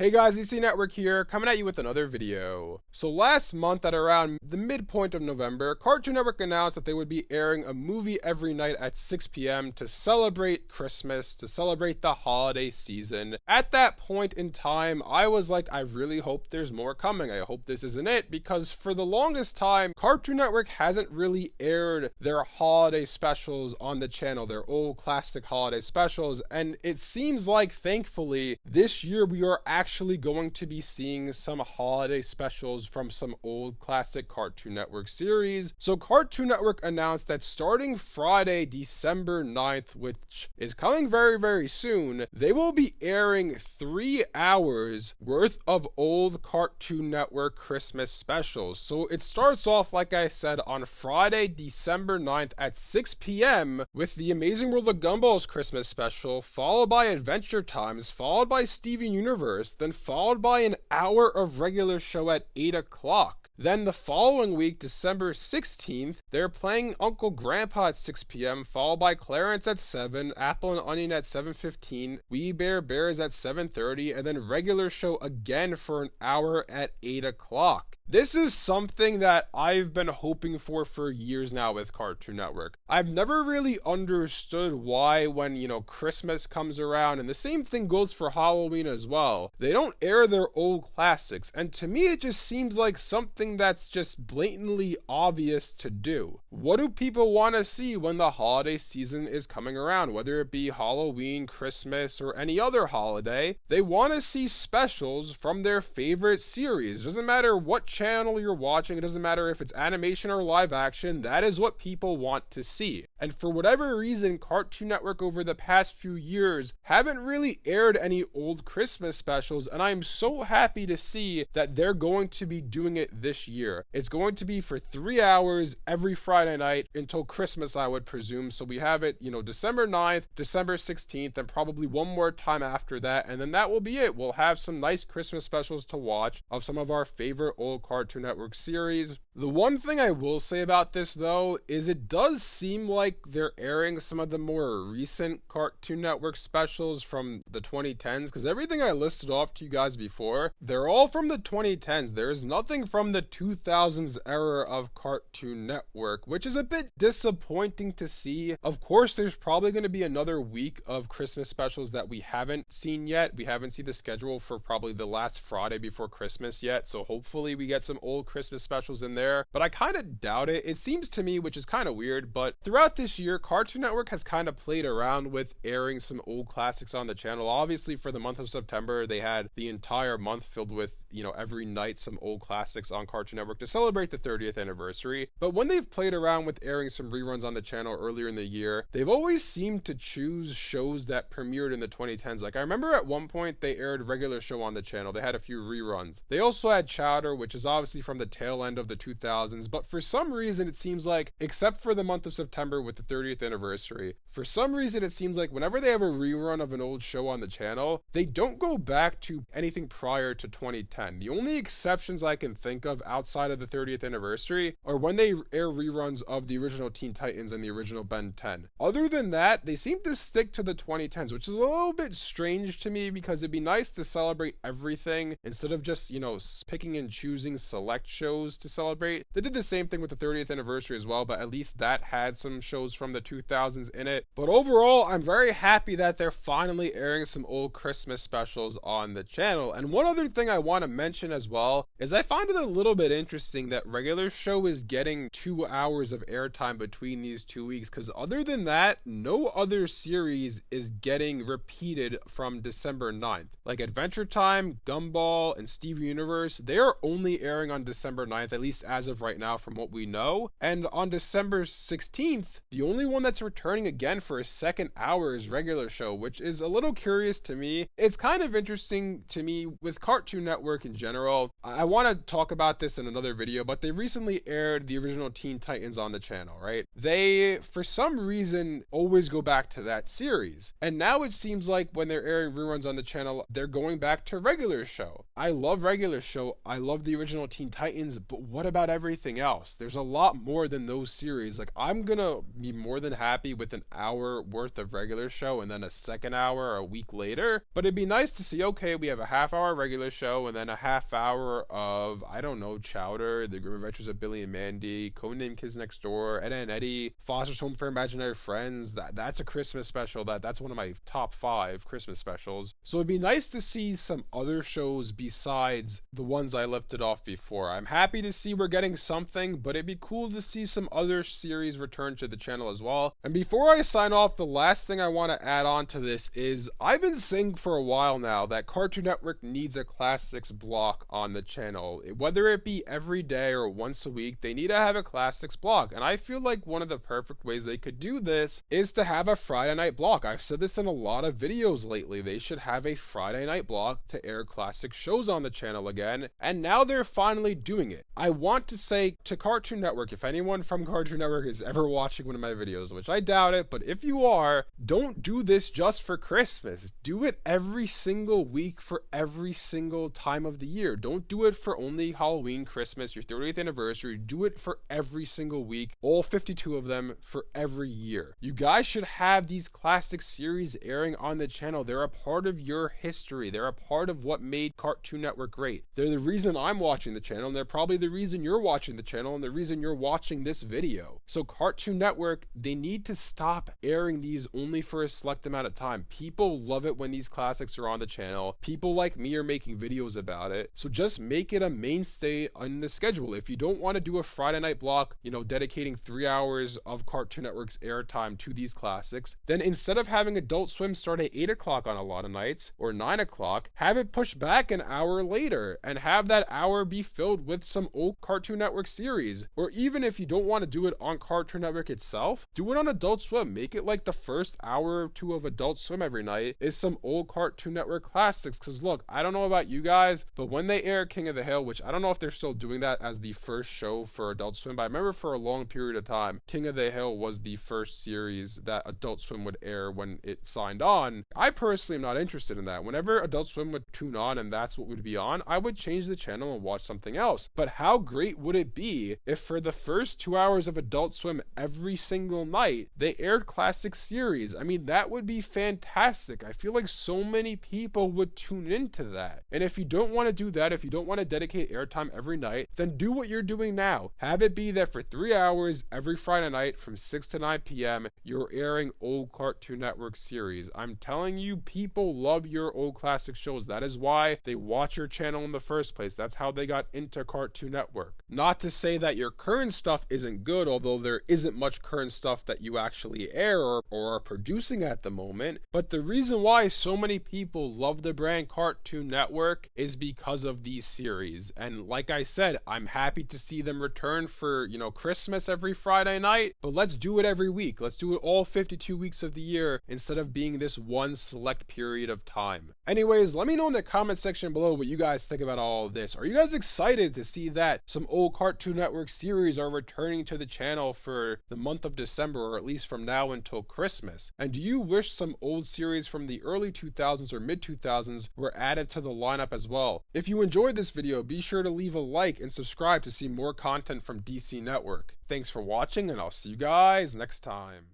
Hey guys, EC Network here, coming at you with another video. So last month at around the midpoint of November, Cartoon Network announced that they would be airing a movie every night at 6 p.m. to celebrate Christmas, to celebrate the holiday season. At that point in time, I was like, I really hope there's more coming. I hope this isn't it, because for the longest time, Cartoon Network hasn't really aired their holiday specials on the channel, their old classic holiday specials, and it seems like, thankfully, this year we are actually going to be seeing some holiday specials from some old classic Cartoon Network series. So Cartoon Network announced that starting Friday, December 9th, which is coming very, very soon, they will be airing 3 hours worth of old Cartoon Network Christmas specials. So it starts off, like I said, on Friday, December 9th at 6 p.m. with the Amazing World of Gumball's Christmas special, followed by Adventure Times, followed by Steven Universe, then followed by an hour of regular show at 8 o'clock. Then the following week, December 16th, they're playing Uncle Grandpa at 6 p.m., followed by Clarence at 7, Apple and Onion at 7:15, We Bare Bears at 7:30, and then regular show again for an hour at 8 o'clock. This is something that I've been hoping for years now with Cartoon Network. I've never really understood why when, Christmas comes around, and the same thing goes for Halloween as well, they don't air their old classics, and to me it just seems like something that's just blatantly obvious to do. What do people want to see when the holiday season is coming around, whether it be Halloween, Christmas, or any other holiday? They want to see specials from their favorite series. It doesn't matter what channel you're watching, it doesn't matter if it's animation or live action, that is what people want to see. And for whatever reason, Cartoon Network over the past few years haven't really aired any old Christmas specials, and I'm so happy to see that they're going to be doing it this year. It's going to be for 3 hours every Friday night until Christmas, I would presume. So we have it, December 9th, December 16th, and probably one more time after that, and then that will be it. We'll have some nice Christmas specials to watch of some of our favorite old Cartoon Network series. The one thing I will say about this, though, is it does seem like they're airing some of the more recent Cartoon Network specials from the 2010s, because everything I listed off to you guys before, they're all from the 2010s. There is nothing from the 2000s era of Cartoon Network, which is a bit disappointing to see. Of course, there's probably going to be another week of Christmas specials that we haven't seen yet. We haven't seen the schedule for probably the last Friday before Christmas yet, so hopefully we get some old Christmas specials in there, but I kind of doubt it. It seems to me, which is kind of weird, but throughout this year, Cartoon Network has kind of played around with airing some old classics on the channel. Obviously, for the month of September, they had the entire month filled with, every night some old classics on Cartoon Network to celebrate the 30th anniversary. But when they've played around with airing some reruns on the channel earlier in the year, they've always seemed to choose shows that premiered in the 2010s. Like, I remember at one point they aired regular show on the channel. They had a few reruns. They also had Chowder, which is obviously from the tail end of the 2000s, but for some reason it seems like, except for the month of September with the 30th anniversary, for some reason it seems like whenever they have a rerun of an old show on the channel, they don't go back to anything prior to 2010. The only exceptions I can think of outside of the 30th anniversary are when they air reruns of the original Teen Titans and the original Ben 10. Other than that, they seem to stick to the 2010s, which is a little bit strange to me because it'd be nice to celebrate everything instead of just, picking and choosing select shows to celebrate. They did the same thing with the 30th anniversary as well, but at least that had some shows from the 2000s in it. But overall, I'm very happy that they're finally airing some old Christmas specials on the channel. And one other thing I want to mention as well is I find it a little bit interesting that regular show is getting 2 hours of airtime between these 2 weeks, because other than that, no other series is getting repeated from December 9th. Like Adventure Time, Gumball, and Steven Universe, they are only airing on December 9th, at least as of right now from what we know. And on December 16th, the only one that's returning again for a second hour is regular show, which is a little curious to me. It's kind of interesting to me with Cartoon Network in general. I want to talk about this in another video, but they recently aired the original Teen Titans on the channel, right? They, for some reason, always go back to that series. And now it seems like when they're airing reruns on the channel, they're going back to regular show. I love regular show. I love the original Teen Titans, but what about about everything else. There's a lot more than those series. Like, I'm gonna be more than happy with an hour worth of regular show and then a second hour a week later. But it'd be nice to see, okay, we have a half-hour regular show and then a half hour of, I don't know, Chowder, The Grim Adventures of Billy and Mandy, Codename Kids Next Door, Ed, Edd n Eddy, Foster's Home for Imaginary Friends. That's a Christmas special. That's one of my top 5 Christmas specials. So it'd be nice to see some other shows besides the ones I lifted off before. I'm happy to see we're getting something, but it'd be cool to see some other series return to the channel as well. And before I sign off, the last thing I want to add on to this is I've been saying for a while now that Cartoon Network needs a classics block on the channel. Whether it be every day or once a week, they need to have a classics block. And I feel like one of the perfect ways they could do this is to have a Friday night block. I've said this in a lot of videos lately. They should have a Friday night block to air classic shows on the channel again. And now they're finally doing it. I want to say to Cartoon Network, if anyone from Cartoon Network is ever watching one of my videos, which I doubt it, but if you are, don't do this just for Christmas. Do it every single week for every single time of the year. Don't do it for only Halloween, Christmas, your 30th anniversary. Do it for every single week, all 52 of them for every year. You guys should have these classic series airing on the channel. They're a part of your history. They're a part of what made Cartoon Network great. They're the reason I'm watching the channel, and they're probably the reason you're watching the channel and the reason you're watching this video. So Cartoon Network, they need to stop airing these only for a select amount of time. People love it when these classics are on the channel. People like me are making videos about it. So just make it a mainstay on the schedule. If you don't want to do a Friday night block, dedicating 3 hours of Cartoon Network's airtime to these classics, then instead of having Adult Swim start at 8 o'clock on a lot of nights or 9 o'clock, have it pushed back an hour later and have that hour be filled with some old Cartoon Network series. Or even if you don't want to do it on Cartoon Network itself, do it on Adult Swim. Make it like the first hour or 2 of Adult Swim every night is some old Cartoon Network classics. Because look, I don't know about you guys, but when they air King of the Hill, which I don't know if they're still doing that as the first show for Adult Swim, but I remember for a long period of time, King of the Hill was the first series that Adult Swim would air when it signed on. I personally am not interested in that. Whenever Adult Swim would tune on and that's what would be on, I would change the channel and watch something else. But how great would it be if for the first 2 hours of Adult Swim every single night, they aired classic series? I mean, that would be fantastic. I feel like so many people would tune into that. And if you don't want to do that, if you don't want to dedicate airtime every night, then do what you're doing now. Have it be that for 3 hours every Friday night from 6 to 9 p.m., you're airing old Cartoon Network series. I'm telling you, people love your old classic shows. That is why they watch your channel in the first place. That's how they got into Cartoon Network. Not to say that your current stuff isn't good, although there isn't much current stuff that you actually air or are producing at the moment, but the reason why so many people love the brand Cartoon Network is because of these series. And like I said, I'm happy to see them return for, Christmas every Friday night, but let's do it every week. Let's do it all 52 weeks of the year instead of being this one select period of time. Anyways, let me know in the comment section below what you guys think about all of this. Are you guys excited to see that some old Cartoon Network series are returning to the channel for the month of December, or at least from now until Christmas? And do you wish some old series from the early 2000s or mid 2000s were added to the lineup as well? If you enjoyed this video, be sure to leave a like and subscribe to see more content from DC Network. Thanks for watching, and I'll see you guys next time.